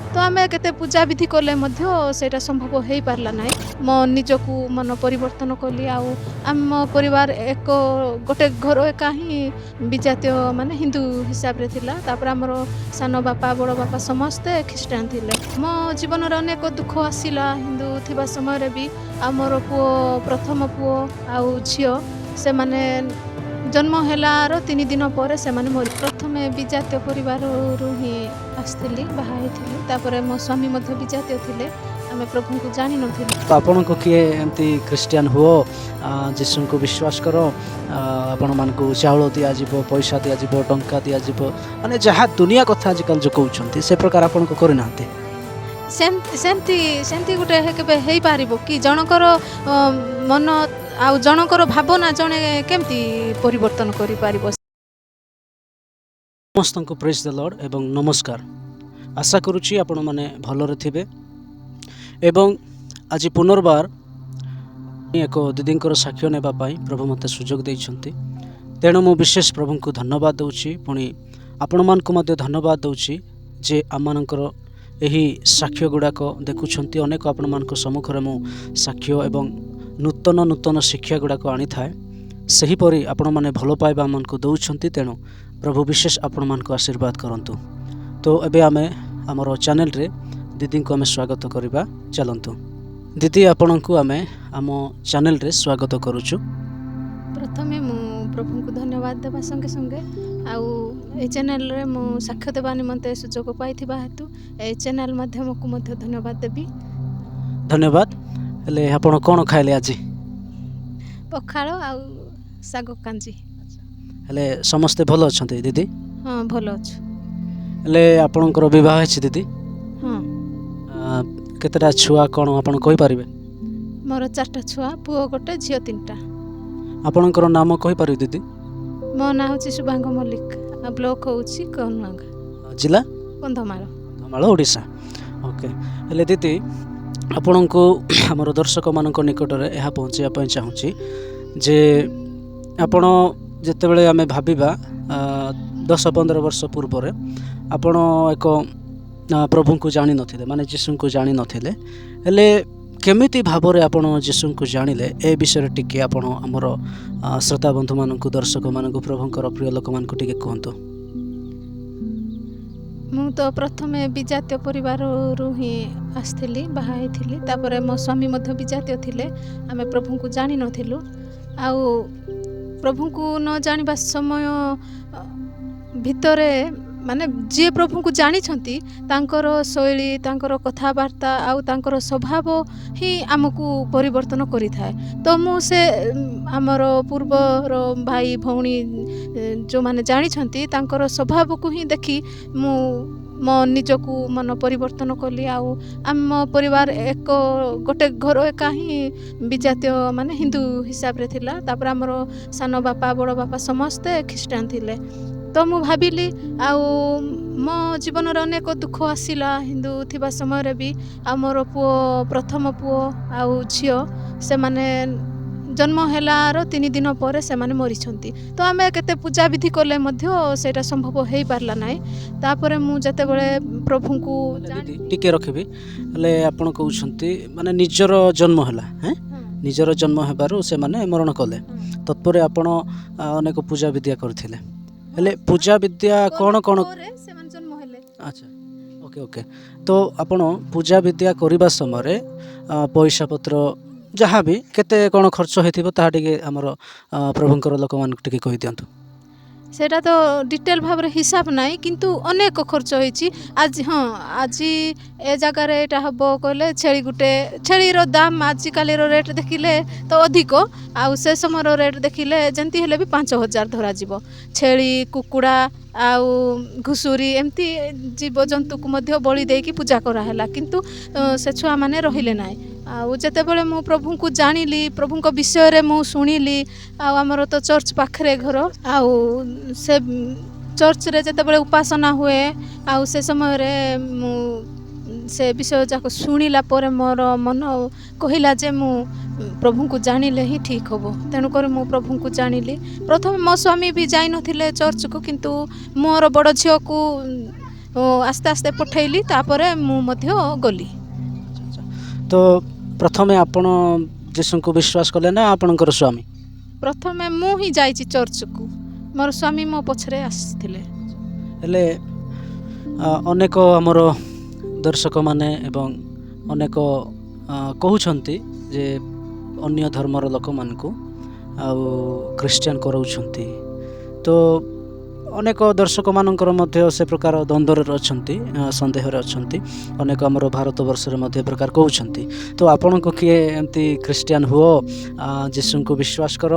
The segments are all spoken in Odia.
तो आम के पूजा विधि कले सेटा संभव हो पारला ना मो निजकू मन परिवर्तन कली आम परिवार एक गोटे घर एका ही विजातीय माने हिंदू हिसाब रे थिला तापर हमर सान बापा बड़ बापा समस्ते ख्रीस्टान थिले मो जीवन रे अनेक दुख आसिला हिंदू थिबा समय रे भी आमर पुओ प्रथम पुओ आउ झियो से माने जन्म हेलार 3 दिन पर से माने मोर प्रथमे विजातीय परिवार रु ही आसथिली बाहा हेथिली तापर मो स्वामी मध्य विजातीय थिले आमे प्रभु को जानि नथिली। तो आपण को किए एमती क्रिश्चियन हुओ जीशु को विश्वास करो आपण मान को चाउल दिया जीवो पैसा दिया जीवो टंका दिया जीवो माने जहा दुनिया कथा आजकल जो कहउछंती से प्रकार आपण को करि नांती सेमती गोटे केबे हेई पारिबो कि जनकर मन आ जनकर भावना जने केमती परिवर्तन करि पारिबो। समस्त को प्रेज द लॉर्ड एवं नमस्कार आशा करुच्ची आपण माने भलरे थिबे एवं आज पुनर्बार एक दीदींकर साक्ष्य नेबा पाई प्रभु मते सुजोग दैछंती तेणु मु विशेष प्रभु को धन्यवाद दउची पुणी आपण मान को मते धन्यवाद दउची जे आमानकर एही साक्ष्य गुड़ाक देखुछंती अनेक आपण मान को सम्मुख रे मु साक्ष्य एवं नूतन नूतन शिक्षा गुड़ाक आनी थाए सही परी आपण माने भलो पाइबा मन को दउछंती तेणु प्रभु विशेष आपण मान को आशीर्वाद करंतु। तो एबे आमे हमर चैनल रे दीदी को आमे स्वागत करिबा चलंतु। दीदी आपण को आमे आम चैनल रे स्वागत करूछु। प्रथमे मु प्रभु को धन्यवाद देबा संगे संगे आउ ए चैनल रे मु साक्ष्य देबा निमंते सुजोग पाइथिबा हेतु ए चैनल माध्यम को मध्य धन्यवाद देबी। धन्यवाद। हेले आपण कोन खाइले आज? पखाळ आउ सागो कांजी। हेले समस्ते भलो अछंती दीदी? हां भलो अछ। हेले आपणकर विवाह अछि दीदी? हां। केतेटा छुआ कोन आपण कहि परिबे? मोर 4टा छुआ पुओ गोटे झियो 3टा। आपणकर नाम कहि परिबे दीदी? मो ना होची सुभांग मल्लिक आ ब्लॉक होची कनवांग जिला कंधमाल कंधमाल ओडिसा। ओके हेले दीदी आपण को हमर दर्शक मानक निकट रे एहा पहुंचिया पय चाहूची जे आपण जेतेबेले आमे भाबिबा 10-15 वर्ष पूर्व रे आपण एक प्रभु को जानि नथिले माने जीशु को जानि नथिले हेले केमिति भाबरे आपण जीशु को जानिले ए विषय टिके आपण हमर श्रोता बंधु मानक दर्शक मानक प्रभुंकर प्रिय लोक मानक टिके कहंतो। मु तो प्रथमे विजातीय परिवार रु ही आसथिली बाहा हेथिली तापर मो स्वामी मध्य विजातीय थिले आमे प्रभु को जानि नथिलु आउ प्रभु को न जानिबा समय भितरे माने जे प्रभु को जानी छंती तांकर शैली तांकर कथावार्ता आउ तांकर स्वभाव ही आमको परिवर्तन करि थाए। तो मु से आमर पूर्वर भाई भौणी जो माने जानी छंती तांकर स्वभाव को ही देखी मु मो निजकू मन परिवर्तन कली आम परिवार एक गोटे घर एका ही विजातीय माने हिंदू हिसाब रे थिला तापर हमर सान बापा बड़ बापा समस्ते ख्रीस्टान थिले तो मु भाबिली मो जीवन रे अनेक दुख आसिला हिंदू थिबा समय रे भी आमर पुओ प्रथम पुओ आउ झियो से माने जन्म हेलार 3 दिन पर से माने मरिछंती तो आमे केते पूजा विधि कले सेटा संभव हो पारला ना तापर मु जते बेले प्रभु को टिके रखबी ले आपण कहउछंती माने निजर जन्म होला हैं निजर जन्म हेबारु से माने मरण कले तत्परे आपण अनेक पूजा विद्या करथिले हेले पूजा विद्या कोन कोन से माने जन्म हेले। अच्छा ओके ओके तो आपण पूजा विद्या करिबा समय रे पैसा पत्र जहाँ भी केते कोन खर्च हेथिबो ता टिके हमर प्रभुंकर लोक मान टिके कहि दियंतु। सेटा तो डिटेल भाव रे हिसाब नाही किंतु अनेक खर्च होईची आज हाँ आज ए जगह रे एटा हबो कहले छेली गुटे छेली रो दाम आज काली रो रेट देखिले तो अधिक आउ से समय रो रेट देखिले जंती हेले भी 5000 धरा जीवो छेली कुकुड़ा आउ घुसुरी एमती जीव जंतु को मध्य बलि देकी पूजा करा हैला किंतु से छुआ माने रहिले नाही आउ जते बेले मु प्रभु को जानिली प्रभु को विषय रे मु सुनिली आउ हमर तो चर्च पाखरे घर आउ से चर्च रे जते बेले उपासना हुए आउ से समय रे मु से विषय जाक शुणिला पर मोर मन कहिला जे मु प्रभु को जानिले ही ठीक होबो तेणु कर मु प्रभु को जानिली प्रथम मो स्वामी भी जाई नथिले चर्च को किंतु मोर बड़ झियो को ଆସ୍ତେ ଆସ୍ତେ ପଠେଇଲି ତାପରେ ମୁଁ ମଧ୍ୟ ଗଲି। ତ ପ୍ରଥମେ ଆପଣ ଯୀଶୁଙ୍କୁ ବିଶ୍ୱାସ କଲେ ନା ଆପଣଙ୍କର ସ୍ୱାମୀ? ପ୍ରଥମେ ମୁଁ ହିଁ ଯାଇଛି ଚର୍ଚ୍ଚକୁ, ମୋର ସ୍ୱାମୀ ମୋ ପଛରେ ଆସିଥିଲେ। ହେଲେ ଅନେକ ଆମର ଦର୍ଶକମାନେ ଏବଂ ଅନେକ କହୁଛନ୍ତି ଯେ ଅନ୍ୟ ଧର୍ମର ଲୋକମାନଙ୍କୁ ଆଉ ଖ୍ରୀଷ୍ଟିଆନ କରାଉଛନ୍ତି। ତ ଅନେକ ଦର୍ଶକମାନଙ୍କର ମଧ୍ୟ ସେ ପ୍ରକାର ଦ୍ୱନ୍ଦ୍ୱରେ ଅଛନ୍ତି, ସନ୍ଦେହରେ ଅଛନ୍ତି। ଅନେକ ଆମର ଭାରତବର୍ଷରେ ମଧ୍ୟ ଏ ପ୍ରକାର କହୁଛନ୍ତି। ତ ଆପଣଙ୍କୁ କିଏ ଏମିତି ଖ୍ରୀଷ୍ଟିଆନ ହୁଅ, ଯୀଶୁଙ୍କୁ ବିଶ୍ୱାସ କର,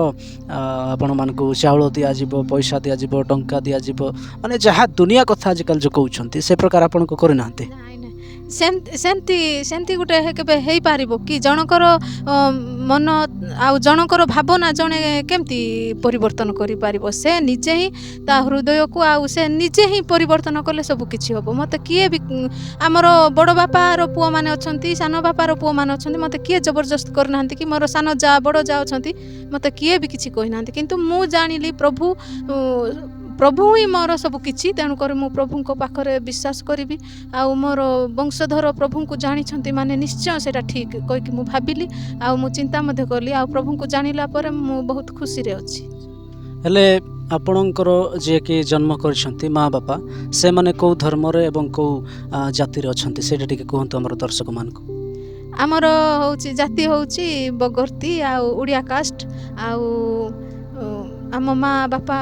ଆପଣମାନଙ୍କୁ ଚାଉଳ ଦିଆଯିବ, ପଇସା ଦିଆଯିବ, ଟଙ୍କା ଦିଆଯିବ, ମାନେ ଯାହା ଦୁନିଆ କଥା ଆଜିକାଲି ଯେଉଁ କହୁଛନ୍ତି ସେ ପ୍ରକାର ଆପଣଙ୍କୁ କରିନାହାନ୍ତି? ନାଇଁ ନାଇଁ, ସେମିତି ଗୋଟେ କେବେ ହେଇପାରିବ କି? ଜଣଙ୍କର ମନ ଆଉ ଜଣଙ୍କର ଭାବନା ଜଣେ କେମିତି ପରିବର୍ତ୍ତନ କରିପାରିବ? ସେ ନିଜେ ହିଁ ତା ହୃଦୟକୁ ଆଉ ସେ ନିଜେ ହିଁ ପରିବର୍ତ୍ତନ କଲେ ସବୁ କିଛି ହେବ। ମୋତେ କିଏ ବି ଆମର ବଡ଼ ବାପାର ପୁଅମାନେ ଅଛନ୍ତି, ସାନ ବାପାର ପୁଅମାନେ ଅଛନ୍ତି, ମୋତେ କିଏ ଜବରଦସ୍ତ କରିନାହାନ୍ତି କି ମୋର ସାନ ଯା ବଡ଼ ଯା ଅଛନ୍ତି, ମୋତେ କିଏ ବି କିଛି କହିନାହାନ୍ତି। କିନ୍ତୁ ମୁଁ ଜାଣିଲି ପ୍ରଭୁ ହିଁ ମୋର ସବୁ କିଛି, ତେଣୁକରି ମୁଁ ପ୍ରଭୁଙ୍କ ପାଖରେ ବିଶ୍ୱାସ କରିବି। ଆଉ ମୋର ବଂଶଧର ପ୍ରଭୁଙ୍କୁ ଜାଣିଛନ୍ତି ମାନେ ନିଶ୍ଚୟ ସେଇଟା ଠିକ୍ କହିକି ମୁଁ ଭାବିଲି, ଆଉ ମୁଁ ଚିନ୍ତା ମଧ୍ୟ କଲି। ଆଉ ପ୍ରଭୁଙ୍କୁ ଜାଣିଲା ପରେ ମୁଁ ବହୁତ ଖୁସିରେ ଅଛି। ହେଲେ ଆପଣଙ୍କର ଯିଏକି ଜନ୍ମ କରିଛନ୍ତି ମା ବାପା, ସେମାନେ କେଉଁ ଧର୍ମରେ ଏବଂ କେଉଁ ଜାତିରେ ଅଛନ୍ତି ସେଇଟା ଟିକେ କୁହନ୍ତୁ ଆମର ଦର୍ଶକମାନଙ୍କୁ। ଆମର ହେଉଛି ଜାତି ହେଉଛି ବଗର୍ତ୍ତୀ ଆଉ ଓଡ଼ିଆ କାଷ୍ଟ। ଆଉ ଆମ ମା ବାପା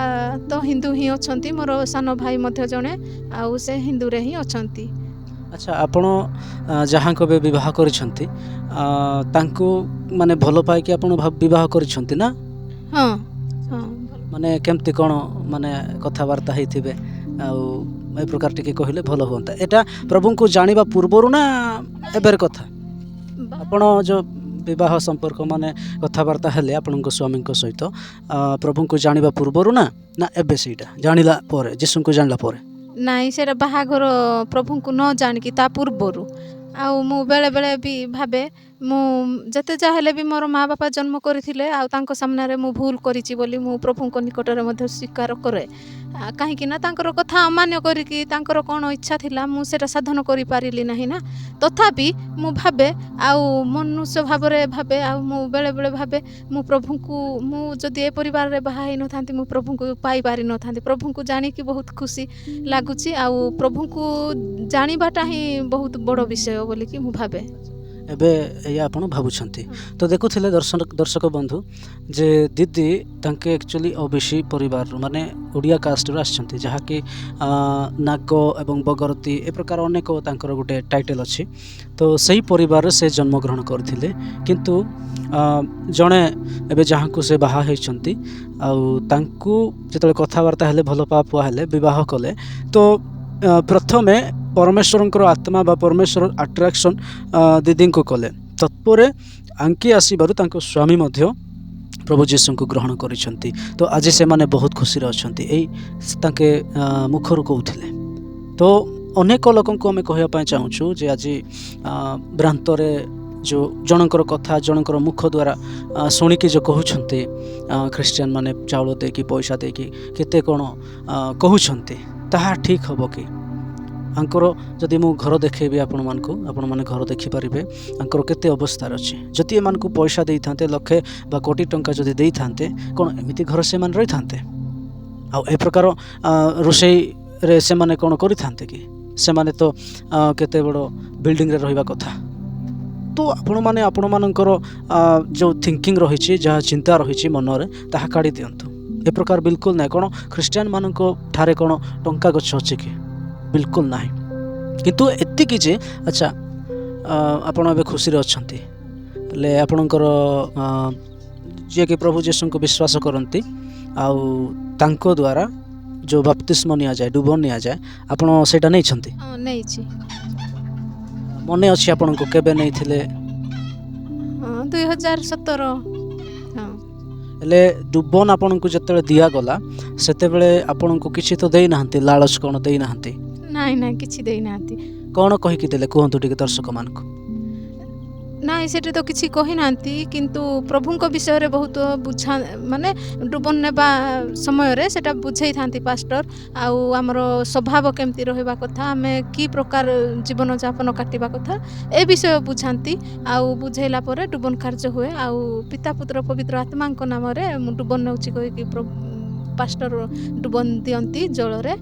ତ ହିନ୍ଦୁ ହିଁ ଅଛନ୍ତି, ମୋର ସାନ ଭାଇ ମଧ୍ୟ ଜଣେ, ଆଉ ସେ ହିନ୍ଦୁରେ ହିଁ ଅଛନ୍ତି। ଆଚ୍ଛା, ଆପଣ ଯାହାଙ୍କୁ ବି ବିବାହ କରିଛନ୍ତି ତାଙ୍କୁ ମାନେ ଭଲ ପାଇକି ଆପଣ ବିବାହ କରିଛନ୍ତି ନା? ହଁ ହଁ। ମାନେ କେମିତି କ'ଣ ମାନେ କଥାବାର୍ତ୍ତା ହେଇଥିବେ ଆଉ ଏ ପ୍ରକାର ଟିକେ କହିଲେ ଭଲ ହୁଅନ୍ତା। ଏଇଟା ପ୍ରଭୁଙ୍କୁ ଜାଣିବା ପୂର୍ବରୁ ନା ଏବେର କଥା? ଆପଣ ଯେଉଁ ବିବାହ ସମ୍ପର୍କ ମାନେ କଥାବାର୍ତ୍ତା ହେଲେ ଆପଣଙ୍କ ସ୍ୱାମୀଙ୍କ ସହିତ ପ୍ରଭୁଙ୍କୁ ଜାଣିବା ପୂର୍ବରୁ ନା ନା ଏବେ ସେଇଟା ଜାଣିଲା ପରେ, ଯୀଶୁଙ୍କୁ ଜାଣିଲା ପରେ? ନାଇଁ, ସେଇଟା ବାହାଘର ପ୍ରଭୁଙ୍କୁ ନ ଜାଣିକି ତା ପୂର୍ବରୁ। ଆଉ ମୁଁ ବେଳେବେଳେ ବି ଭାବେ, ମୁଁ ଯେତେ ଯାହା ହେଲେ ବି ମୋର ମା ବାପା ଜନ୍ମ କରିଥିଲେ, ଆଉ ତାଙ୍କ ସାମ୍ନାରେ ମୁଁ ଭୁଲ କରିଛି ବୋଲି ମୁଁ ପ୍ରଭୁଙ୍କ ନିକଟରେ ମଧ୍ୟ ସ୍ୱୀକାର କରେ। କାହିଁକି ନା ତାଙ୍କର କଥା ଅମାନ୍ୟ କରିକି ତାଙ୍କର କ'ଣ ଇଚ୍ଛା ଥିଲା ମୁଁ ସେଇଟା ସାଧନ କରିପାରିଲି ନାହିଁ ନା। ତଥାପି ମୁଁ ଭାବେ, ଆଉ ମନୁଷ୍ୟ ଭାବରେ ଭାବେ, ଆଉ ମୁଁ ବେଳେବେଳେ ଭାବେ ମୁଁ ଯଦି ଏ ପରିବାରରେ ବାହା ହେଇନଥାନ୍ତି ମୁଁ ପ୍ରଭୁଙ୍କୁ ପାଇପାରିନଥାନ୍ତି। ପ୍ରଭୁଙ୍କୁ ଜାଣିକି ବହୁତ ଖୁସି ଲାଗୁଛି, ଆଉ ପ୍ରଭୁଙ୍କୁ ଜାଣିବାଟା ହିଁ ବହୁତ ବଡ଼ ବିଷୟ ବୋଲିକି ମୁଁ ଭାବେ। ଏବେ ଏଇଆ ଆପଣ ଭାବୁଛନ୍ତି। ତ ଦେଖୁଥିଲେ ଦର୍ଶକ ବନ୍ଧୁ ଯେ ଦିଦି ତାଙ୍କେ ଆକ୍ଚୁଆଲି ଓବିସି ପରିବାରରୁ ମାନେ ଓଡ଼ିଆ କାଷ୍ଟରୁ ଆସିଛନ୍ତି, ଯାହାକି ନାଗ ଏବଂ ବଗର୍ତ୍ତୀ ଏ ପ୍ରକାର ଅନେକ ତାଙ୍କର ଗୋଟେ ଟାଇଟେଲ୍ ଅଛି। ତ ସେହି ପରିବାରରେ ସେ ଜନ୍ମଗ୍ରହଣ କରିଥିଲେ। କିନ୍ତୁ ଜଣେ ଏବେ ଯାହାଙ୍କୁ ସେ ବାହା ହେଇଛନ୍ତି, ଆଉ ତାଙ୍କୁ ଯେତେବେଳେ କଥାବାର୍ତ୍ତା ହେଲେ, ଭଲ ପାପୁଆ ହେଲେ, ବିବାହ କଲେ, ତ ପ୍ରଥମେ ପରମେଶ୍ୱରଙ୍କର ଆତ୍ମା ବା ପରମେଶ୍ୱର ଆଟ୍ରାକ୍ସନ୍ ଦିଦିଙ୍କୁ କଲେ। ତତ୍ପରେ ଆଙ୍କି ଆସିବାରୁ ତାଙ୍କ ସ୍ୱାମୀ ମଧ୍ୟ ପ୍ରଭୁ ଯୀଶୁଙ୍କୁ ଗ୍ରହଣ କରିଛନ୍ତି। ତ ଆଜି ସେମାନେ ବହୁତ ଖୁସିରେ ଅଛନ୍ତି, ଏଇ ତାଙ୍କେ ମୁଖରୁ କହୁଥିଲେ। ତ ଅନେକ ଲୋକଙ୍କୁ ଆମେ କହିବା ପାଇଁ ଚାହୁଁଛୁ ଯେ ଆଜି ଭ୍ରାନ୍ତରେ ଯେଉଁ ଜଣଙ୍କର କଥା ଜଣଙ୍କର ମୁଖ ଦ୍ୱାରା ଶୁଣିକି ଯେଉଁ କହୁଛନ୍ତି, ଖ୍ରୀଷ୍ଟିଆନ ମାନେ ଚାଉଳ ଦେଇକି ପଇସା ଦେଇକି କେତେ କ'ଣ କହୁଛନ୍ତି, ତାହା ଠିକ୍ ହେବ କି? ଆଙ୍କର ଯଦି ମୁଁ ଘର ଦେଖେଇବି ଆପଣମାନେ ଘର ଦେଖିପାରିବେ ଆଙ୍କର କେତେ ଅବସ୍ଥାରେ ଅଛି। ଯଦି ଏମାନଙ୍କୁ ପଇସା ଦେଇଥାନ୍ତେ, ଲକ୍ଷେ ବା କୋଟି ଟଙ୍କା ଯଦି ଦେଇଥାନ୍ତେ, କ'ଣ ଏମିତି ଘର ସେମାନେ ରହିଥାନ୍ତେ? ଆଉ ଏ ପ୍ରକାର ରୋଷେଇରେ ସେମାନେ କ'ଣ କରିଥାନ୍ତେ କି? ସେମାନେ ତ କେତେ ବଡ଼ ବିଲ୍ଡିଂରେ ରହିବା କଥା। ତ ଆପଣମାନଙ୍କର ଯେଉଁ ଥିଙ୍କିଂ ରହିଛି, ଯାହା ଚିନ୍ତା ରହିଛି ମନରେ, ତାହା କାଢ଼ି ଦିଅନ୍ତୁ। ଏ ପ୍ରକାର ବିଲକୁଲ ନାହିଁ। କ'ଣ ଖ୍ରୀଷ୍ଟିଆନମାନଙ୍କ ଠାରେ କ'ଣ ଟଙ୍କା ଗଛ ଅଛି କି? ବିଲକୁଲ ନାହିଁ। କିନ୍ତୁ ଏତିକି ଯେ ଆଚ୍ଛା, ଆପଣ ଏବେ ଖୁସିରେ ଅଛନ୍ତି, ହେଲେ ଆପଣଙ୍କର ଯିଏକି ପ୍ରଭୁ ଯୀଶୁଙ୍କୁ ବିଶ୍ୱାସ କରନ୍ତି ଆଉ ତାଙ୍କ ଦ୍ୱାରା ଯେଉଁ ବାପ୍ତିସ୍ମ ନିଆଯାଏ, ଡୁବ ନିଆଯାଏ, ଆପଣ ସେଇଟା ନେଇଛନ୍ତି? ହଁ, ନେଇଛି। ମନେ ଅଛି ଆପଣଙ୍କୁ କେବେ ନେଇଥିଲେ? 2017। ହଁ। ହେଲେ ଡୁବନ ଆପଣଙ୍କୁ ଯେତେବେଳେ ଦିଆଗଲା ସେତେବେଳେ ଆପଣଙ୍କୁ କିଛି ତ ଦେଇନାହାନ୍ତି, ଲାଳସ କ'ଣ ଦେଇନାହାନ୍ତି? ନାଇଁ ନାଇଁ, କିଛି ଦେଇନାହାନ୍ତି। କ'ଣ କହିକି ଦେଲେ କୁହନ୍ତୁ ଟିକେ ଦର୍ଶକମାନଙ୍କୁ। ନାଇଁ ସେଠି ତ କିଛି କହିନାହାନ୍ତି, କିନ୍ତୁ ପ୍ରଭୁଙ୍କ ବିଷୟରେ ବହୁତ ବୁଝା ମାନେ ଡୁବନ ନେବା ସମୟରେ ସେଟା ବୁଝେଇଥାନ୍ତି ପାଷ୍ଟର। ଆଉ ଆମର ସ୍ୱଭାବ କେମିତି ରହିବା କଥା, ଆମେ କି ପ୍ରକାର ଜୀବନଯାପନ କାଟିବା କଥା, ଏ ବିଷୟ ବୁଝାନ୍ତି। ଆଉ ବୁଝେଇଲା ପରେ ଡୁବନ କାର୍ଯ୍ୟ ହୁଏ। ଆଉ ପିତା ପୁତ୍ର ପବିତ୍ର ଆତ୍ମାଙ୍କ ନାମରେ ମୁଁ ଡୁବନ ନେଉଛି କହିକି ପାଷ୍ଟର ଡୁବନ ଦିଅନ୍ତି ଜଳରେ।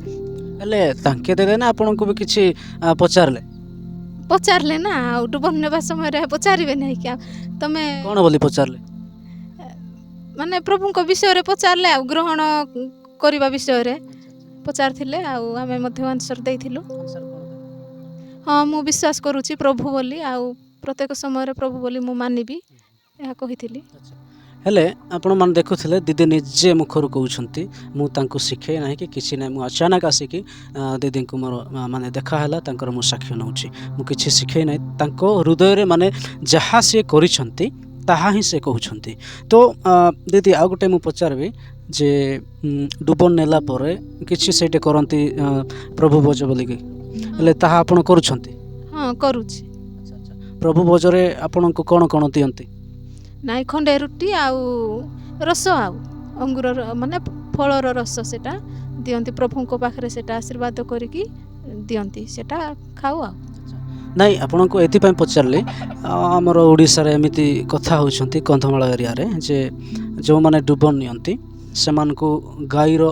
ହେଲେ ତାଙ୍କେ ଦେଲେ ନା ଆପଣଙ୍କୁ ବି କିଛି ପଚାରିଲେ? ପଚାରିଲେ ନା, ଆଉ ଡୁବନ ନେବା ସମୟରେ ପଚାରିବେ ନାହିଁ କି ତମେ କ'ଣ ବୋଲି ପଚାରିଲେ? ମାନେ ପ୍ରଭୁଙ୍କ ବିଷୟରେ ପଚାରିଲେ, ଆଉ ଗ୍ରହଣ କରିବା ବିଷୟରେ ପଚାରିଥିଲେ। ଆଉ ଆମେ ମଧ୍ୟ ଆନ୍ସର ଦେଇଥିଲୁ। ହଁ, ମୁଁ ବିଶ୍ୱାସ କରୁଛି ପ୍ରଭୁ ବୋଲି, ଆଉ ପ୍ରତ୍ୟେକ ସମୟରେ ପ୍ରଭୁ ବୋଲି ମୁଁ ମାନିବି, ଏହା କହିଥିଲି। ହେଲେ ଆପଣମାନେ ଦେଖୁଥିଲେ ଦିଦି ନିଜେ ମୁଖରୁ କହୁଛନ୍ତି ମୁଁ ତାଙ୍କୁ ଶିଖେଇ ନାହିଁ କି କିଛି ନାହିଁ, ମୁଁ ଅଚାନକ ଆସିକି ଦିଦିଙ୍କୁ ମୋର ମାନେ ଦେଖା ହେଲା, ତାଙ୍କର ମୁଁ ସାକ୍ଷ୍ୟ ନେଉଛି, ମୁଁ କିଛି ଶିଖେଇ ନାହିଁ। ତାଙ୍କ ହୃଦୟରେ ମାନେ ଯାହା ସିଏ କରିଛନ୍ତି ତାହା ହିଁ ସେ କହୁଛନ୍ତି। ତ ଦିଦି ଆଉ ଗୋଟେ ମୁଁ ପଚାରିବି ଯେ ଡୁବନ ନେଲା ପରେ କିଛି ସେଇଠି କରନ୍ତି ପ୍ରଭୁ ଭୋଜ ବୋଲିକି, ହେଲେ ତାହା ଆପଣ କରୁଛନ୍ତି? ହଁ, କରୁଛି। ପ୍ରଭୁ ଭୋଜରେ ଆପଣଙ୍କୁ କ'ଣ କ'ଣ ଦିଅନ୍ତି? ନାଇଁ, ଖଣ୍ଡେ ରୁଟି ଆଉ ରସ, ଆଉ ଅଙ୍ଗୁରର ମାନେ ଫଳର ରସ ସେଟା ଦିଅନ୍ତି ପ୍ରଭୁଙ୍କ ପାଖରେ, ସେଟା ଆଶୀର୍ବାଦ କରିକି ଦିଅନ୍ତି, ସେଟା ଖାଉ। ଆଉ ନାଇଁ, ଆପଣଙ୍କୁ ଏଥିପାଇଁ ପଚାରିଲି, ଆମର ଓଡ଼ିଶାରେ ଏମିତି କଥା ହେଉଛନ୍ତି କନ୍ଧମାଳ ଏରିଆରେ ଯେ ଯେଉଁମାନେ ଡୁବନ ନିଅନ୍ତି ସେମାନଙ୍କୁ ଗାଈର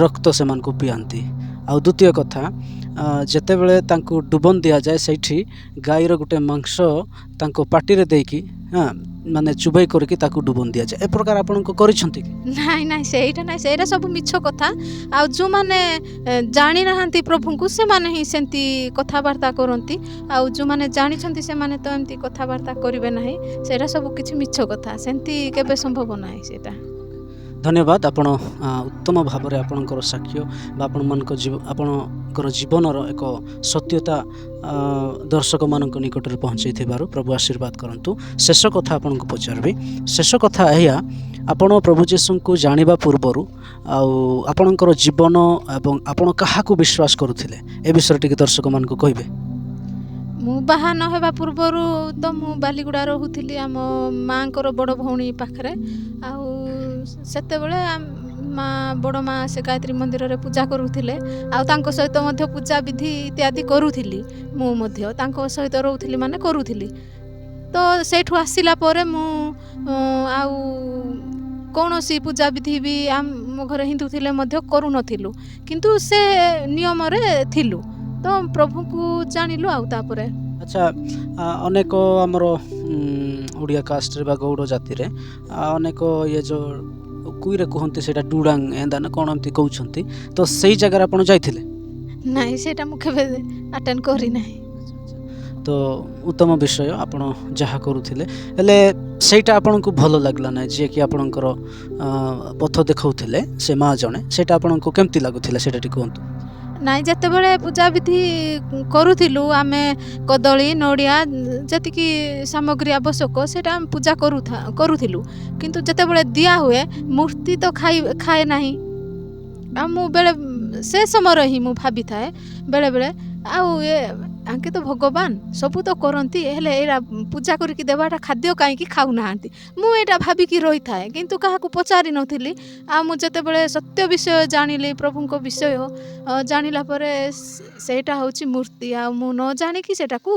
ରକ୍ତ ସେମାନଙ୍କୁ ପିଆନ୍ତି। ଆଉ ଦ୍ୱିତୀୟ କଥା, ଯେତେବେଳେ ତାଙ୍କୁ ଡୁବନ ଦିଆଯାଏ ସେଇଠି ଗାଈର ଗୋଟେ ମାଂସ ତାଙ୍କ ପାଟିରେ ଦେଇକି ମାନେ ଚୁବାଇ କରିକି ତାକୁ ଡୁବନ ଦିଆଯାଏ। ଏ ପ୍ରକାର ଆପଣଙ୍କୁ କରିଛନ୍ତି କି? ନାଇଁ ନାଇଁ, ସେଇଟା ସବୁ ମିଛ କଥା। ଆଉ ଯେଉଁମାନେ ଜାଣିନାହାନ୍ତି ପ୍ରଭୁଙ୍କୁ ସେମାନେ ହିଁ ସେମିତି କଥାବାର୍ତ୍ତା କରନ୍ତି। ଆଉ ଯେଉଁମାନେ ଜାଣିଛନ୍ତି ସେମାନେ ତ ଏମିତି କଥାବାର୍ତ୍ତା କରିବେ ନାହିଁ। ସେଇଟା ସବୁ କିଛି ମିଛ କଥା, ସେମିତି କେବେ ସମ୍ଭବ ନାହିଁ ସେଇଟା। ଧନ୍ୟବାଦ। ଆପଣ ଉତ୍ତମ ଭାବରେ ଆପଣଙ୍କର ସାକ୍ଷ୍ୟ ବା ଆପଣଙ୍କର ଜୀବନର ଏକ ସତ୍ୟତା ଦର୍ଶକମାନଙ୍କ ନିକଟରେ ପହଞ୍ଚାଇଥିବାରୁ ପ୍ରଭୁ ଆଶୀର୍ବାଦ କରନ୍ତୁ। ଶେଷ କଥା ଆପଣଙ୍କୁ ପଚାରିବି, ଶେଷ କଥା ଏହା, ଆପଣ ପ୍ରଭୁ ଯୀଶୁଙ୍କୁ ଜାଣିବା ପୂର୍ବରୁ ଆଉ ଆପଣଙ୍କର ଜୀବନ ଏବଂ ଆପଣ କାହାକୁ ବିଶ୍ୱାସ କରୁଥିଲେ ଏ ବିଷୟରେ ଟିକେ ଦର୍ଶକମାନଙ୍କୁ କହିବେ? ମୁଁ ବାହା ନ ହେବା ପୂର୍ବରୁ ତ ମୁଁ ବାଲିଗୁଡ଼ା ରହୁଥିଲି ଆମ ମାଆଙ୍କର ବଡ଼ ଭଉଣୀ ପାଖରେ। ଆଉ ସେତେବେଳେ ବଡ଼ ମା ସେ ଗାୟତ୍ରୀ ମନ୍ଦିରରେ ପୂଜା କରୁଥିଲେ। ଆଉ ତାଙ୍କ ସହିତ ମଧ୍ୟ ପୂଜା ବିଧି ଇତ୍ୟାଦି କରୁଥିଲି। ମୁଁ ମଧ୍ୟ ତାଙ୍କ ସହିତ ରହୁଥିଲି ମାନେ କରୁଥିଲି। ତ ସେଇଠୁ ଆସିଲା ପରେ ମୁଁ ଆଉ କୌଣସି ପୂଜା ବିଧି ବି ଆମ ଘରେ ହିନ୍ଦୁ ଥିଲେ ମଧ୍ୟ କରୁନଥିଲୁ, କିନ୍ତୁ ସେ ନିୟମରେ ଥିଲୁ। ତ ପ୍ରଭୁଙ୍କୁ ଜାଣିଲୁ। ଆଉ ତାପରେ ଆଚ୍ଛା, ଅନେକ ଆମର ଓଡ଼ିଆ କାଷ୍ଟରେ ବା ଗୌଡ଼ ଜାତିରେ ଅନେକ ଯେଉଁ କୁଇରେ କୁହନ୍ତି ସେଇଟା ଡୁଡ଼ାଙ୍ଗ ଏନ୍ଦା ନା କ'ଣ ଏମିତି କହୁଛନ୍ତି, ତ ସେଇ ଜାଗାରେ ଆପଣ ଯାଇଥିଲେ? ନାଇଁ, ସେଇଟା ମୁଁ କେବେ ଆଟେଣ୍ଡ କରିନାହିଁ। ତ ଉତ୍ତମ ବିଷୟ ଆପଣ ଯାହା କରୁଥିଲେ, ହେଲେ ସେଇଟା ଆପଣଙ୍କୁ ଭଲ ଲାଗିଲା ନାହିଁ? ଯିଏକି ଆପଣଙ୍କର ପଥ ଦେଖାଉଥିଲେ ସେ ମା ଜଣେ, ସେଇଟା ଆପଣଙ୍କୁ କେମିତି ଲାଗୁଥିଲା ସେଇଟା ଟିକେ କୁହନ୍ତୁ? ନାଇଁ, ଯେତେବେଳେ ପୂଜାବିଧି କରୁଥିଲୁ ଆମେ କଦଳୀ ନଡ଼ିଆ ଯେତିକି ସାମଗ୍ରୀ ଆବଶ୍ୟକ ସେଇଟା ଆମେ ପୂଜା କରୁଥିଲୁ। କିନ୍ତୁ ଯେତେବେଳେ ଦିଆ ହୁଏ ମୂର୍ତ୍ତି ତ ଖାଏ ନାହିଁ। ଆଉ ମୁଁ ସେ ସମୟରେ ହିଁ ମୁଁ ଭାବିଥାଏ ବେଳେବେଳେ, ଆଉ ଆଙ୍କେ ତ ଭଗବାନ ସବୁ ତ କରନ୍ତି, ହେଲେ ଏଇଟା ପୂଜା କରିକି ଦେବାଟା ଖାଦ୍ୟ କାହିଁକି ଖାଉନାହାନ୍ତି, ମୁଁ ଏଇଟା ଭାବିକି ରହିଥାଏ। କିନ୍ତୁ କାହାକୁ ପଚାରି ନଥିଲି। ଆଉ ମୁଁ ଯେତେବେଳେ ସତ୍ୟ ବିଷୟ ଜାଣିଲି, ପ୍ରଭୁଙ୍କ ବିଷୟ ଜାଣିଲା ପରେ ସେଇଟା ହେଉଛି ମୂର୍ତ୍ତି, ଆଉ ମୁଁ ନ ଜାଣିକି ସେଇଟାକୁ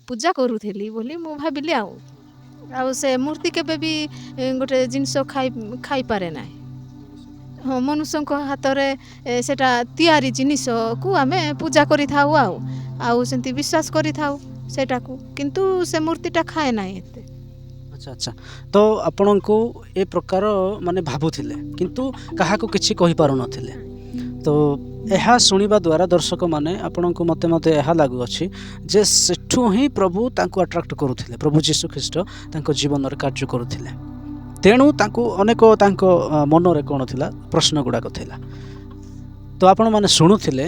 ପୂଜା କରୁଥିଲି ବୋଲି ମୁଁ ଭାବିଲି। ଆଉ ସେ ମୂର୍ତ୍ତି କେବେ ବି ଗୋଟେ ଜିନିଷ ଖାଇପାରେ ନାହିଁ। ହଁ, ମନୁଷ୍ୟଙ୍କ ହାତରେ ସେଇଟା ତିଆରି ଜିନିଷକୁ ଆମେ ପୂଜା କରିଥାଉ। ଆଉ ସେମିତି ବିଶ୍ୱାସ କରିଥାଉ ସେଇଟାକୁ, କିନ୍ତୁ ସେ ମୂର୍ତ୍ତିଟା ଖାଏ ନାହିଁ ଏତେ। ଆଚ୍ଛା, ତ ଆପଣଙ୍କୁ ଏ ପ୍ରକାର ମାନେ ଭାବୁଥିଲେ କିନ୍ତୁ କାହାକୁ କିଛି କହିପାରୁନଥିଲେ। ତ ଏହା ଶୁଣିବା ଦ୍ୱାରା ଦର୍ଶକମାନେ ଆପଣଙ୍କୁ ମତେ ଏହା ଲାଗୁଅଛି ଯେ ସେଠୁ ହିଁ ପ୍ରଭୁ ତାଙ୍କୁ ଆଟ୍ରାକ୍ଟ କରୁଥିଲେ, ପ୍ରଭୁ ଯୀଶୁ ଖ୍ରୀଷ୍ଟ ତାଙ୍କ ଜୀବନରେ କାର୍ଯ୍ୟ କରୁଥିଲେ। ତେଣୁ ତାଙ୍କୁ ଅନେକ ତାଙ୍କ ମନରେ କ'ଣ ଥିଲା, ପ୍ରଶ୍ନ ଗୁଡ଼ାକ ଥିଲା। ତ ଆପଣମାନେ ଶୁଣୁଥିଲେ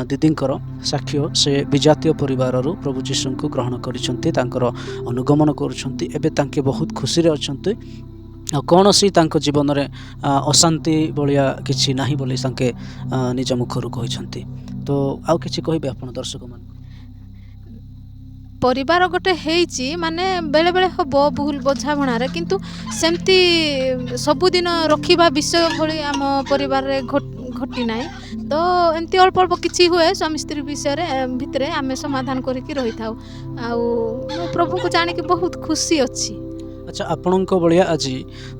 ଦିଦିଙ୍କର ସାକ୍ଷ୍ୟ, ସେ ବିଜାତୀୟ ପରିବାରରୁ ପ୍ରଭୁ ଯୀଶୁଙ୍କୁ ଗ୍ରହଣ କରିଛନ୍ତି, ତାଙ୍କର ଅନୁଗମନ କରୁଛନ୍ତି। ଏବେ ତାଙ୍କେ ବହୁତ ଖୁସିରେ ଅଛନ୍ତି। ଆଉ କୌଣସି ତାଙ୍କ ଜୀବନରେ ଅଶାନ୍ତି ଭଳିଆ କିଛି ନାହିଁ ବୋଲି ତାଙ୍କେ ନିଜ ମୁଖରୁ କହିଛନ୍ତି। ତ ଆଉ କିଛି କହିବେ ଆପଣ ଦର୍ଶକମାନଙ୍କୁ? ପରିବାର ଗୋଟେ ହେଇଛି ମାନେ ବେଳେବେଳେ ହେବ ଭୁଲ ବୁଝାମଣାରେ, କିନ୍ତୁ ସେମିତି ସବୁଦିନ ରଖିବା ବିଷୟ ଭଳି ଆମ ପରିବାରରେ ଘଟି ନାହିଁ। ତ ଏମିତି ଅଳ୍ପ ଅଳ୍ପ କିଛି ହୁଏ ସ୍ୱାମୀ ସ୍ତ୍ରୀ ବିଷୟରେ ଭିତରେ ଆମେ ସମାଧାନ କରିକି ରହିଥାଉ। ଆଉ ମୁଁ ପ୍ରଭୁଙ୍କୁ ଜାଣିକି ବହୁତ ଖୁସି ଅଛି। ଆଚ୍ଛା, ଆପଣଙ୍କ ଭଳିଆ ଆଜି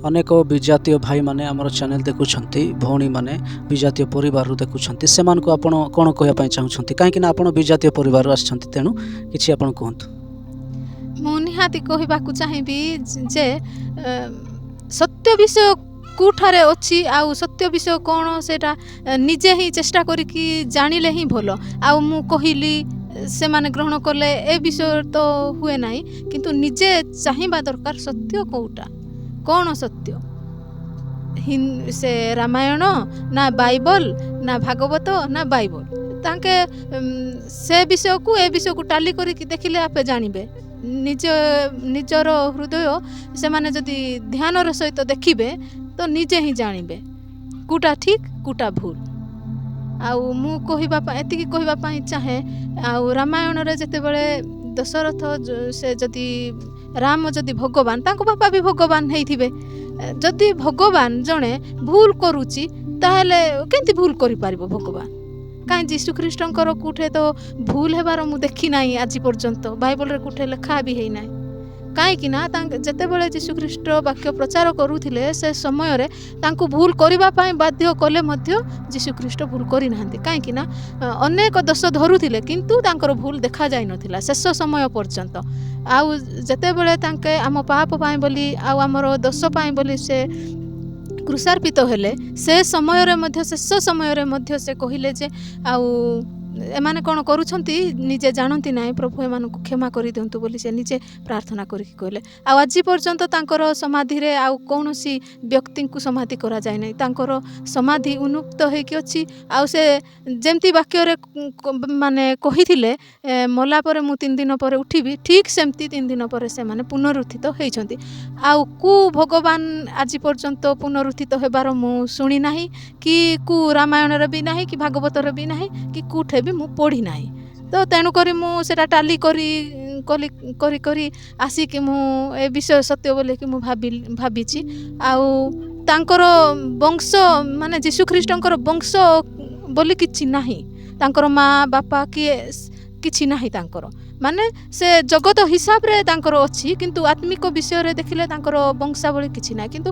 ଅନେକ ବିଜାତୀୟ ଭାଇମାନେ ଆମର ଚ୍ୟାନେଲ୍ ଦେଖୁଛନ୍ତି, ଭଉଣୀମାନେ ବିଜାତୀୟ ପରିବାରରୁ ଦେଖୁଛନ୍ତି, ସେମାନଙ୍କୁ ଆପଣ କ'ଣ କହିବା ପାଇଁ ଚାହୁଁଛନ୍ତି? କାହିଁକିନା ଆପଣ ବିଜାତୀୟ ପରିବାରରୁ ଆସିଛନ୍ତି, ତେଣୁ କିଛି ଆପଣ କୁହନ୍ତୁ। ମୁଁ ନିହାତି କହିବାକୁ ଚାହିଁବି ଯେ ସତ୍ୟ ବିଷୟ କେଉଁଠାରେ ଅଛି, ଆଉ ସତ୍ୟ ବିଷୟ କ'ଣ ସେଇଟା ନିଜେ ହିଁ ଚେଷ୍ଟା କରିକି ଜାଣିଲେ ହିଁ ଭଲ। ଆଉ ମୁଁ କହିଲି ସେମାନେ ଗ୍ରହଣ କଲେ ଏ ବିଷୟ ତ ହୁଏ ନାହିଁ, କିନ୍ତୁ ନିଜେ ଚାହିଁବା ଦରକାର ସତ୍ୟ କେଉଁଟା, କ'ଣ ସତ୍ୟ। ସେ ରାମାୟଣ ନା ବାଇବଲ ନା ଭାଗବତ ନା ବାଇବଲ, ତାଙ୍କେ ସେ ବିଷୟକୁ ଏ ବିଷୟକୁ ଟାଲି କରିକି ଦେଖିଲେ ଆପେ ଜାଣିବେ। ନିଜର ହୃଦୟ ସେମାନେ ଯଦି ଧ୍ୟାନର ସହିତ ଦେଖିବେ ତ ନିଜେ ହିଁ ଜାଣିବେ କେଉଁଟା ଠିକ୍ କେଉଁଟା ଭୁଲ। ଆଉ ମୁଁ ଏତିକି କହିବା ପାଇଁ ଚାହେଁ, ଆଉ ରାମାୟଣରେ ଯେତେବେଳେ ଦଶରଥ ସେ ଯଦି ରାମ ଯଦି ଭଗବାନ, ତାଙ୍କ ବାପା ବି ଭଗବାନ ହେଇଥିବେ। ଯଦି ଭଗବାନ ଜଣେ ଭୁଲ କରୁଛି ତାହେଲେ କେମିତି ଭୁଲ କରିପାରିବ ଭଗବାନ? କାହିଁ ଯୀଶୁଖ୍ରୀଷ୍ଟଙ୍କର କୋଉଠି ତ ଭୁଲ ହେବାର ମୁଁ ଦେଖି ନାହିଁ ଆଜି ପର୍ଯ୍ୟନ୍ତ, ବାଇବଲରେ କୋଉଠି ଲେଖା ବି ହେଇନାହିଁ। କାହିଁକି ନା ଯେତେବେଳେ ଯୀଶୁଖ୍ରୀଷ୍ଟ ବାକ୍ୟ ପ୍ରଚାର କରୁଥିଲେ ସେ ସମୟରେ ତାଙ୍କୁ ଭୁଲ କରିବା ପାଇଁ ବାଧ୍ୟ କଲେ ମଧ୍ୟ ଯୀଶୁଖ୍ରୀଷ୍ଟ ଭୁଲ କରିନାହାନ୍ତି। କାହିଁକି ନା ଅନେକ ଦୋଷ ଧରୁଥିଲେ କିନ୍ତୁ ତାଙ୍କର ଭୁଲ ଦେଖାଯାଇନଥିଲା ଶେଷ ସମୟ ପର୍ଯ୍ୟନ୍ତ। ଆଉ ଯେତେବେଳେ ତାଙ୍କେ ଆମ ପାପ ପାଇଁ ବୋଲି ଆଉ ଆମର ଦୋଷ ପାଇଁ ବୋଲି ସେ କ୍ରୁଶାର୍ପିତ ହେଲେ, ସେ ସମୟରେ ମଧ୍ୟ ଶେଷ ସମୟରେ ମଧ୍ୟ ସେ କହିଲେ ଯେ ଆଉ ଏମାନେ କ'ଣ କରୁଛନ୍ତି ନିଜେ ଜାଣନ୍ତି ନାହିଁ, ପ୍ରଭୁ ଏମାନଙ୍କୁ କ୍ଷମା କରିଦିଅନ୍ତୁ ବୋଲି ସେ ନିଜେ ପ୍ରାର୍ଥନା କରିକି କହିଲେ। ଆଉ ଆଜି ପର୍ଯ୍ୟନ୍ତ ତାଙ୍କର ସମାଧିରେ ଆଉ କୌଣସି ବ୍ୟକ୍ତିଙ୍କୁ ସମାଧି କରାଯାଇ ନାହିଁ, ତାଙ୍କର ସମାଧି ଉନ୍ମୁକ୍ତ ହେଇକି ଅଛି। ଆଉ ସେ ଯେମିତି ବାକ୍ୟରେ ମାନେ କହିଥିଲେ ମଲା ପରେ ମୁଁ 3 ଦିନ ପରେ ଉଠିବି, ଠିକ୍ ସେମିତି 3 ଦିନ ପରେ ସେମାନେ ପୁନରୁତ୍ଥିତ ହେଇଛନ୍ତି। ଆଉ ଭଗବାନ ଆଜି ପର୍ଯ୍ୟନ୍ତ ପୁନରୁତ୍ଥିତ ହେବାର ମୁଁ ଶୁଣି ନାହିଁ, କି ରାମାୟଣରେ ବି ନାହିଁ, କି ଭାଗବତରେ ବି ନାହିଁ, କି କୋଉଠି ବି ମୁଁ ପଢ଼ି ନାହିଁ। ତ ତେଣୁକରି ମୁଁ ସେଇଟା ଟାଲି କରି ଆସିକି ମୁଁ ଏ ବିଷୟ ସତ୍ୟ ବୋଲିକି ମୁଁ ଭାବିଛି। ଆଉ ତାଙ୍କର ବଂଶ ମାନେ ଯୀଶୁଖ୍ରୀଷ୍ଟଙ୍କର ବଂଶ ବୋଲି କିଛି ନାହିଁ, ତାଙ୍କର ମା ବାପା କିଏ କିଛି ନାହିଁ ତାଙ୍କର, ମାନେ ସେ ଜଗତ ହିସାବରେ ତାଙ୍କର ଅଛି, କିନ୍ତୁ ଆତ୍ମିକ ବିଷୟରେ ଦେଖିଲେ ତାଙ୍କର ବଂଶାବଳୀ କିଛି ନାହିଁ। କିନ୍ତୁ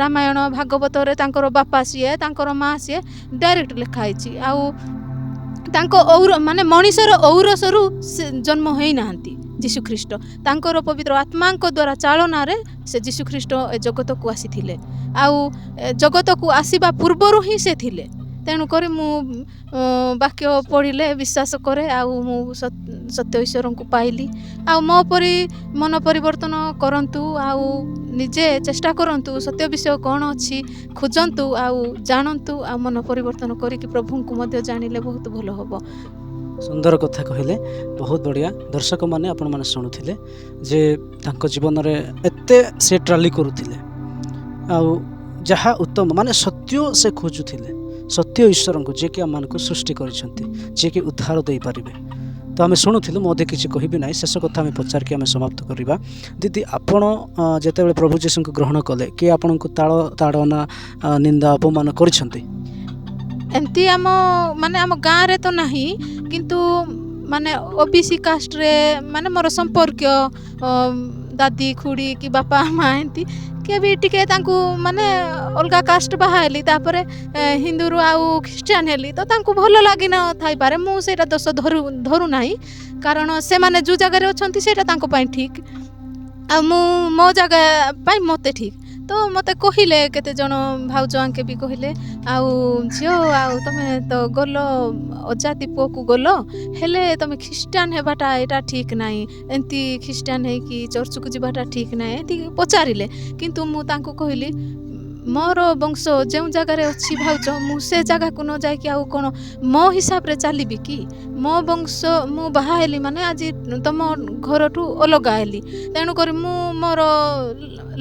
ରାମାୟଣ ଭାଗବତରେ ତାଙ୍କର ବାପା ସିଏ, ତାଙ୍କର ମା ସିଏ ଡାଇରେକ୍ଟ ଲେଖା ହେଇଛି। ଆଉ ତାଙ୍କ ମାନେ ମଣିଷର ଔରସରୁ ସେ ଜନ୍ମ ହେଇନାହାନ୍ତି ଯୀଶୁଖ୍ରୀଷ୍ଟ, ତାଙ୍କର ପବିତ୍ର ଆତ୍ମାଙ୍କ ଦ୍ୱାରା ଚାଳନାରେ ସେ ଯୀଶୁଖ୍ରୀଷ୍ଟ ଏ ଜଗତକୁ ଆସିଥିଲେ। ଆଉ ଜଗତକୁ ଆସିବା ପୂର୍ବରୁ ହିଁ ସେ ଥିଲେ। ତେଣୁକରି ମୁଁ ବାକ୍ୟ ପଢ଼ିଲେ ବିଶ୍ୱାସ କରେ, ଆଉ ମୁଁ ସତ୍ୟ ଈଶ୍ୱରଙ୍କୁ ପାଇଲି। ଆଉ ମୋ ପରି ମନ ପରିବର୍ତ୍ତନ କରନ୍ତୁ, ଆଉ ନିଜେ ଚେଷ୍ଟା କରନ୍ତୁ ସତ୍ୟ ବିଷୟ କ'ଣ ଅଛି ଖୋଜନ୍ତୁ, ଆଉ ଜାଣନ୍ତୁ, ଆଉ ମନ ପରିବର୍ତ୍ତନ କରିକି ପ୍ରଭୁଙ୍କୁ ମଧ୍ୟ ଜାଣିଲେ ବହୁତ ଭଲ ହେବ। ସୁନ୍ଦର କଥା କହିଲେ, ବହୁତ ବଢ଼ିଆ। ଦର୍ଶକମାନେ ଆପଣମାନେ ଶୁଣୁଥିଲେ ଯେ ତାଙ୍କ ଜୀବନରେ ଏତେ ସେ ଟ୍ରାଲି କରୁଥିଲେ, ଆଉ ଯାହା ଉତ୍ତମ ମାନେ ସତ୍ୟ ସେ ଖୋଜୁଥିଲେ, ସତ୍ୟ ଈଶ୍ୱରଙ୍କୁ ଯିଏକି ଆମମାନଙ୍କୁ ସୃଷ୍ଟି କରିଛନ୍ତି, ଯିଏକି ଉଦ୍ଧାର ଦେଇପାରିବେ। ତ ଆମେ ଶୁଣୁଥିଲୁ, ମୁଁ ଅଧିକ କିଛି କହିବି ନାହିଁ, ଶେଷ କଥା ଆମେ ପଚାରିକି ଆମେ ସମାପ୍ତ କରିବା। ଦିଦି, ଆପଣ ଯେତେବେଳେ ପ୍ରଭୁ ଯୀଶୁଙ୍କୁ ଗ୍ରହଣ କଲେ, କିଏ ଆପଣଙ୍କୁ ତାଡ଼ନା ନିନ୍ଦା ଅପମାନ କରିଛନ୍ତି? ଏମିତି ଆମ ଗାଁରେ ତ ନାହିଁ, କିନ୍ତୁ ମାନେ OBC କାଷ୍ଟରେ ମାନେ ମୋର ସମ୍ପର୍କୀୟ ଦାଦି ଖୁଡ଼ି କି ବାପା ମା ଏମିତି କିଏ ବି ଟିକେ ତାଙ୍କୁ ମାନେ ଅଲଗା କାଷ୍ଟ ବାହା ହେଲି, ତାପରେ ହିନ୍ଦୁରୁ ଆଉ ଖ୍ରୀଷ୍ଟିଆନ ହେଲି, ତ ତାଙ୍କୁ ଭଲ ଲାଗି ନ ଥାଇପାରେ। ମୁଁ ସେଇଟା ଦୋଷ ଧରୁନାହିଁ, କାରଣ ସେମାନେ ଯେଉଁ ଜାଗାରେ ଅଛନ୍ତି ସେଇଟା ତାଙ୍କ ପାଇଁ ଠିକ୍, ଆଉ ମୁଁ ମୋ ଜାଗା ପାଇଁ ମୋତେ ଠିକ୍। ତ ମୋତେ କହିଲେ କେତେଜଣ ଭାଉଜ ଆଙ୍କେ ବି କହିଲେ, ଆଉ ଝିଅ ଆଉ ତମେ ତ ଗଲ ଅଜାତି ପୁଅକୁ ଗଲ, ହେଲେ ତମେ ଖ୍ରୀଷ୍ଟିଆନ ହେବାଟା ଏଇଟା ଠିକ୍ ନାହିଁ, ଏମିତି ଖ୍ରୀଷ୍ଟିଆନ ହେଇକି ଚର୍ଚ୍ଚକୁ ଯିବାଟା ଠିକ୍ ନାହିଁ, ଏମିତି ପଚାରିଲେ। କିନ୍ତୁ ମୁଁ ତାଙ୍କୁ କହିଲି ମୋର ବଂଶ ଯେଉଁ ଜାଗାରେ ଅଛି ଭାଉଜ, ମୁଁ ସେ ଜାଗାକୁ ନ ଯାଇକି ଆଉ କ'ଣ ମୋ ହିସାବରେ ଚାଲିବି କି? ମୋ ବଂଶ ମୁଁ ବାହା ହେଲି ମାନେ ଆଜି ତମ ଘରଠୁ ଅଲଗା ହେଲି, ତେଣୁକରି ମୁଁ ମୋର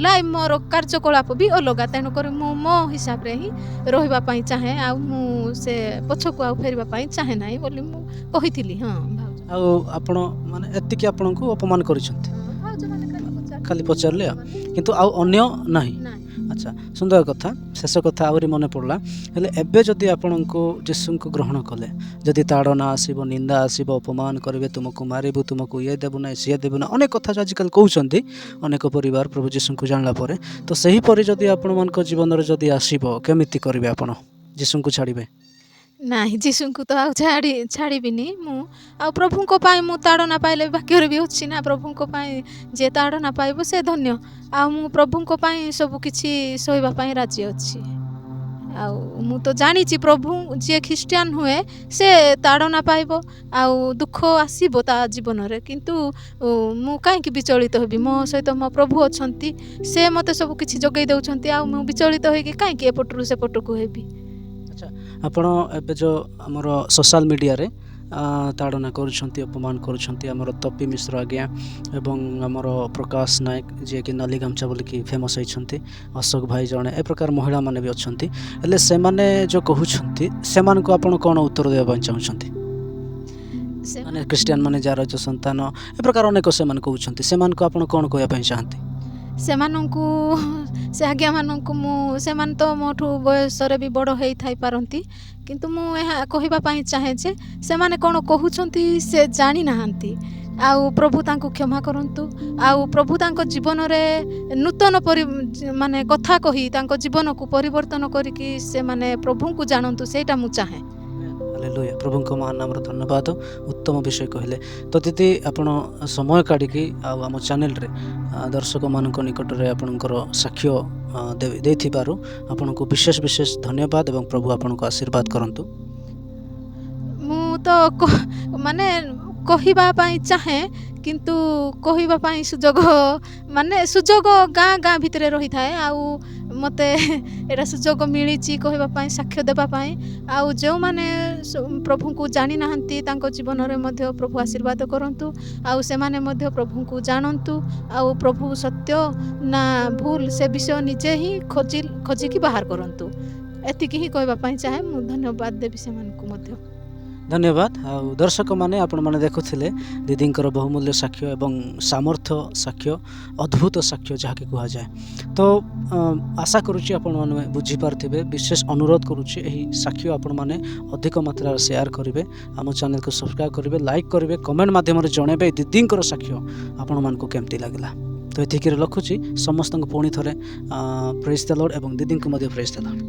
ଲାଇଫ୍ ମୋର କାର୍ଯ୍ୟକଳାପ ବି ଅଲଗା, ତେଣୁକରି ମୁଁ ମୋ ହିସାବରେ ହିଁ ରହିବା ପାଇଁ ଚାହେଁ, ଆଉ ମୁଁ ସେ ପଛକୁ ଆଉ ଫେରିବା ପାଇଁ ଚାହେଁ ନାହିଁ ବୋଲି ମୁଁ କହିଥିଲି। ହଁ ଭାଉଜ। ଆଉ ଆପଣ ମାନେ ଏତିକି ଆପଣଙ୍କୁ ଅପମାନ କରିଛନ୍ତି ଖାଲି ପଚାରିଲେ ଆଉ କିନ୍ତୁ ଆଉ ଅନ୍ୟ ନାହିଁ। ଆଚ୍ଛା ସୁନ୍ଦର କଥା। ଶେଷ କଥା ଆହୁରି ମନେ ପଡ଼ିଲା ହେଲେ ଏବେ ଯଦି ଆପଣଙ୍କୁ ଯୀଶୁଙ୍କୁ ଗ୍ରହଣ କଲେ ଯଦି ତାଡ଼ନା ଆସିବ ନିନ୍ଦା ଆସିବ ଅପମାନ କରିବେ ତୁମକୁ ମାରିବୁ ତୁମକୁ ଇଏ ଦେବୁ ନାହିଁ ସିଏ ଦେବୁ ନା ଅନେକ କଥା ଆଜିକାଲି କହୁଛନ୍ତି ଅନେକ ପରିବାର ପ୍ରଭୁ ଯୀଶୁଙ୍କୁ ଜାଣିଲା ପରେ ତ ସେହିପରି ଯଦି ଆପଣମାନଙ୍କ ଜୀବନରେ ଯଦି ଆସିବ କେମିତି କରିବେ ଆପଣ ଯୀଶୁଙ୍କୁ ଛାଡ଼ିବେ? ନାହିଁ ଯୀଶୁଙ୍କୁ ତ ଆଉ ଛାଡ଼ିବିନି ମୁଁ। ଆଉ ପ୍ରଭୁଙ୍କ ପାଇଁ ମୁଁ ତାଡ଼ନା ପାଇଲେ ଭାଗ୍ୟରେ ବି ଅଛି ନା। ପ୍ରଭୁଙ୍କ ପାଇଁ ଯିଏ ତାଡ଼ନା ପାଇବ ସେ ଧନ୍ୟ। ଆଉ ମୁଁ ପ୍ରଭୁଙ୍କ ପାଇଁ ସବୁ କିଛି ସହିବା ପାଇଁ ରାଜି ଅଛି। ଆଉ ମୁଁ ତ ଜାଣିଛି ପ୍ରଭୁ ଯିଏ ଖ୍ରୀଷ୍ଟିଆନ ହୁଏ ସେ ତାଡ଼ନା ପାଇବ ଆଉ ଦୁଃଖ ଆସିବ ତା ଜୀବନରେ, କିନ୍ତୁ ମୁଁ କାହିଁକି ବିଚଳିତ ହେବି? ମୋ ସହିତ ମୋ ପ୍ରଭୁ ଅଛନ୍ତି, ସେ ମୋତେ ସବୁ କିଛି ଯୋଗାଇ ଦେଉଛନ୍ତି। ଆଉ ମୁଁ ବିଚଳିତ ହୋଇକି କାହିଁକି ଏପଟରୁ ସେପଟକୁ ହେବି? ଆଚ୍ଛା ଆପଣ ଏବେ ଯେଉଁ ଆମର ସୋଶାଲ ମିଡ଼ିଆରେ ତାଡ଼ନା କରୁଛନ୍ତି ଅପମାନ କରୁଛନ୍ତି ଆମର ତପି ମିଶ୍ର ଆଜ୍ଞା ଏବଂ ଆମର ପ୍ରକାଶ ନାୟକ ଯିଏକି ନାଲି ଗାମଛା ବୋଲିକି ଫେମସ୍ ହେଇଛନ୍ତି, ଅଶୋକ ଭାଇ ଜଣେ ଏ ପ୍ରକାର ମହିଳାମାନେ ବି ଅଛନ୍ତି, ହେଲେ ସେମାନେ ଯେଉଁ କହୁଛନ୍ତି ସେମାନଙ୍କୁ ଆପଣ କ'ଣ ଉତ୍ତର ଦେବା ପାଇଁ ଚାହୁଁଛନ୍ତି? ମାନେ ଖ୍ରୀଷ୍ଟିଆନ ମାନେ ଯାହାର ଯେଉଁ ସନ୍ତାନ ଏ ପ୍ରକାର ଅନେକ ସେମାନେ କହୁଛନ୍ତି, ସେମାନଙ୍କୁ ଆପଣ କ'ଣ କହିବା ପାଇଁ ଚାହାନ୍ତି? ସେମାନଙ୍କୁ ସେ ଆଜ୍ଞାମାନଙ୍କୁ ସେମାନେ ତ ମୋଠୁ ବୟସରେ ବି ବଡ଼ ହେଇଥାଇପାରନ୍ତି, କିନ୍ତୁ ମୁଁ ଏହା କହିବା ପାଇଁ ଚାହେଁ ଯେ ସେମାନେ କ'ଣ କହୁଛନ୍ତି ସେ ଜାଣିନାହାନ୍ତି। ଆଉ ପ୍ରଭୁ ତାଙ୍କୁ କ୍ଷମା କରନ୍ତୁ। ଆଉ ପ୍ରଭୁ ତାଙ୍କ ଜୀବନରେ ନୂତନ ମାନେ କଥା କହି ତାଙ୍କ ଜୀବନକୁ ପରିବର୍ତ୍ତନ କରିକି ସେମାନେ ପ୍ରଭୁଙ୍କୁ ଜାଣନ୍ତୁ, ସେଇଟା ମୁଁ ଚାହେଁ। ହାଲେଲୁୟା, ପ୍ରଭୁଙ୍କ ମହାନ ନାମରେ ଧନ୍ୟବାଦ। ଉତ୍ତମ ବିଷୟ କହିଲେ। ତ ଦିଦି ଆପଣ ସମୟ କାଢ଼ିକି ଆଉ ଆମ ଚ୍ୟାନେଲରେ ଦର୍ଶକମାନଙ୍କ ନିକଟରେ ଆପଣଙ୍କର ସାକ୍ଷ୍ୟ ଦେଇଥିବାରୁ ଆପଣଙ୍କୁ ବିଶେଷ ବିଶେଷ ଧନ୍ୟବାଦ ଏବଂ ପ୍ରଭୁ ଆପଣଙ୍କୁ ଆଶୀର୍ବାଦ କରନ୍ତୁ। ମୁଁ ତ ମାନେ କହିବା ପାଇଁ ଚାହେଁ, କିନ୍ତୁ କହିବା ପାଇଁ ସୁଯୋଗ ଗାଁ ଭିତରେ ରହିଥାଏ। ଆଉ ମୋତେ ଏଇଟା ସୁଯୋଗ ମିଳିଛି କହିବା ପାଇଁ, ସାକ୍ଷ୍ୟ ଦେବା ପାଇଁ। ଆଉ ଯେଉଁମାନେ ପ୍ରଭୁଙ୍କୁ ଜାଣିନାହାନ୍ତି ତାଙ୍କ ଜୀବନରେ ମଧ୍ୟ ପ୍ରଭୁ ଆଶୀର୍ବାଦ କରନ୍ତୁ। ଆଉ ସେମାନେ ମଧ୍ୟ ପ୍ରଭୁଙ୍କୁ ଜାଣନ୍ତୁ। ଆଉ ପ୍ରଭୁ ସତ୍ୟ ନା ଭୁଲ ସେ ବିଷୟ ନିଜେ ହିଁ ଖୋଜିକି ବାହାର କରନ୍ତୁ। ଏତିକି ହିଁ କହିବା ପାଇଁ ଚାହେଁ। ମୁଁ ଧନ୍ୟବାଦ ଦେବି ସେମାନଙ୍କୁ ମଧ୍ୟ। ଧନ୍ୟବାଦ। ଆଉ ଦର୍ଶକମାନେ ଆପଣମାନେ ଦେଖୁଥିଲେ ଦିଦିଙ୍କର ବହୁମୂଲ୍ୟ ସାକ୍ଷ୍ୟ ଏବଂ ସାମର୍ଥ୍ୟ ସାକ୍ଷ୍ୟ, ଅଦ୍ଭୁତ ସାକ୍ଷ୍ୟ ଯାହାକି କୁହାଯାଏ। ତ ଆଶା କରୁଛି ଆପଣମାନେ ବୁଝିପାରୁଥିବେ। ବିଶେଷ ଅନୁରୋଧ କରୁଛି ଏହି ସାକ୍ଷ୍ୟ ଆପଣମାନେ ଅଧିକ ମାତ୍ରାରେ ସେୟାର କରିବେ, ଆମ ଚ୍ୟାନେଲକୁ ସବସ୍କ୍ରାଇବ୍ କରିବେ, ଲାଇକ୍ କରିବେ, କମେଣ୍ଟ ମାଧ୍ୟମରେ ଜଣାଇବେ ଦିଦିଙ୍କର ସାକ୍ଷ୍ୟ ଆପଣମାନଙ୍କୁ କେମିତି ଲାଗିଲା। ତ ଏତିକିରେ ରଖୁଛି। ସମସ୍ତଙ୍କୁ ପୁଣି ଥରେ ପ୍ରେଜ୍ ଦ ଲର୍ଡ ଏବଂ ଦିଦିଙ୍କୁ ମଧ୍ୟ ପ୍ରେଜ୍ ଦ ଲର୍ଡ।